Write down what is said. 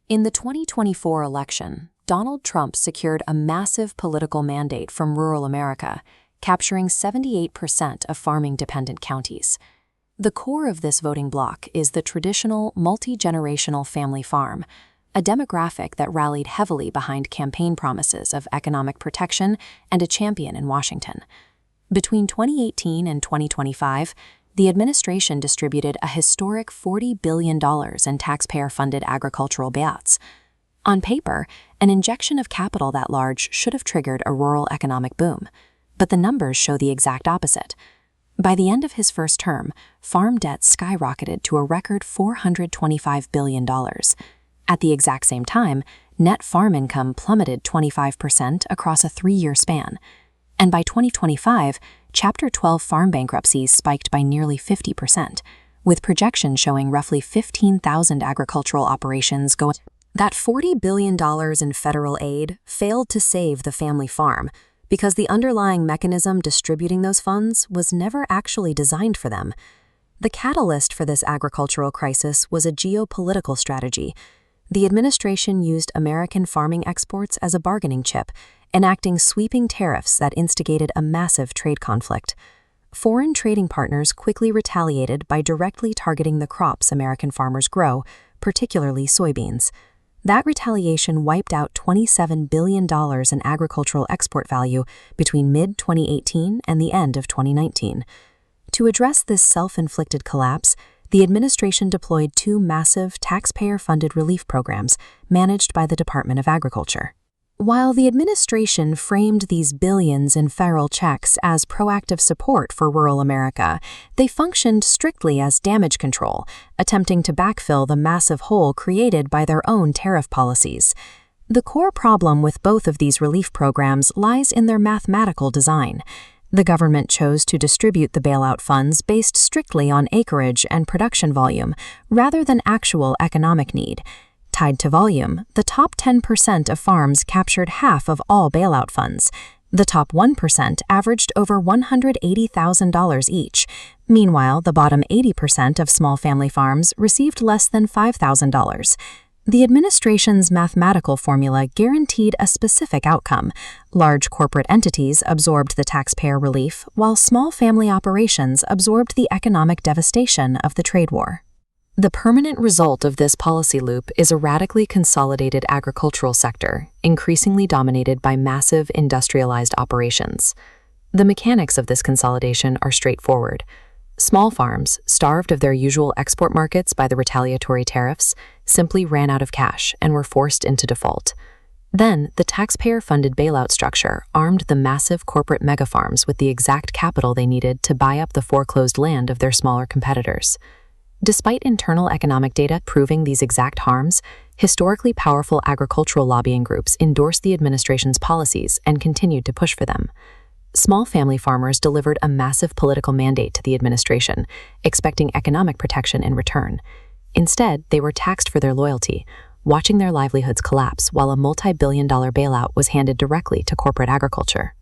In the 2024 election, Donald Trump secured a massive political mandate from rural America, capturing 78% of farming-dependent counties. The core of this voting bloc is the traditional, multi-generational family farm, a demographic that rallied heavily behind campaign promises of economic protection and a champion in Washington. Between 2018 and 2025, the administration distributed a historic $40 billion in taxpayer-funded agricultural bailouts. On paper, an injection of capital that large should have triggered a rural economic boom, but the numbers show the exact opposite. By the end of his first term, farm debt skyrocketed to a record $425 billion. At the exact same time, net farm income plummeted 25% across a 3-year span. And by 2025, Chapter 12 farm bankruptcies spiked by nearly 50%, with projections showing roughly 15,000 agricultural operations going. That $40 billion in federal aid failed to save the family farm because the underlying mechanism distributing those funds was never actually designed for them. The catalyst for this agricultural crisis was a geopolitical strategy. The administration used American farming exports as a bargaining chip, enacting sweeping tariffs that instigated a massive trade conflict. Foreign trading partners quickly retaliated by directly targeting the crops American farmers grow, particularly soybeans. That retaliation wiped out $27 billion in agricultural export value between mid-2018 and the end of 2019. To address this self-inflicted collapse, the administration deployed 2 massive taxpayer-funded relief programs managed by the Department of Agriculture. While the administration framed these billions in federal checks as proactive support for rural America, they functioned strictly as damage control, attempting to backfill the massive hole created by their own tariff policies. The core problem with both of these relief programs lies in their mathematical design. The government chose to distribute the bailout funds based strictly on acreage and production volume, rather than actual economic need. Tied to volume, the top 10% of farms captured half of all bailout funds. The top 1% averaged over $180,000 each. Meanwhile, the bottom 80% of small family farms received less than $5,000. The administration's mathematical formula guaranteed a specific outcome. Large corporate entities absorbed the taxpayer relief, while small family operations absorbed the economic devastation of the trade war. The permanent result of this policy loop is a radically consolidated agricultural sector, increasingly dominated by massive industrialized operations. The mechanics of this consolidation are straightforward. Small farms, starved of their usual export markets by the retaliatory tariffs, simply ran out of cash and were forced into default. Then, the taxpayer-funded bailout structure armed the massive corporate megafarms with the exact capital they needed to buy up the foreclosed land of their smaller competitors. Despite internal economic data proving these exact harms, historically powerful agricultural lobbying groups endorsed the administration's policies and continued to push for them. Small family farmers delivered a massive political mandate to the administration, expecting economic protection in return. Instead, they were taxed for their loyalty, watching their livelihoods collapse while a multi-billion-dollar bailout was handed directly to corporate agriculture.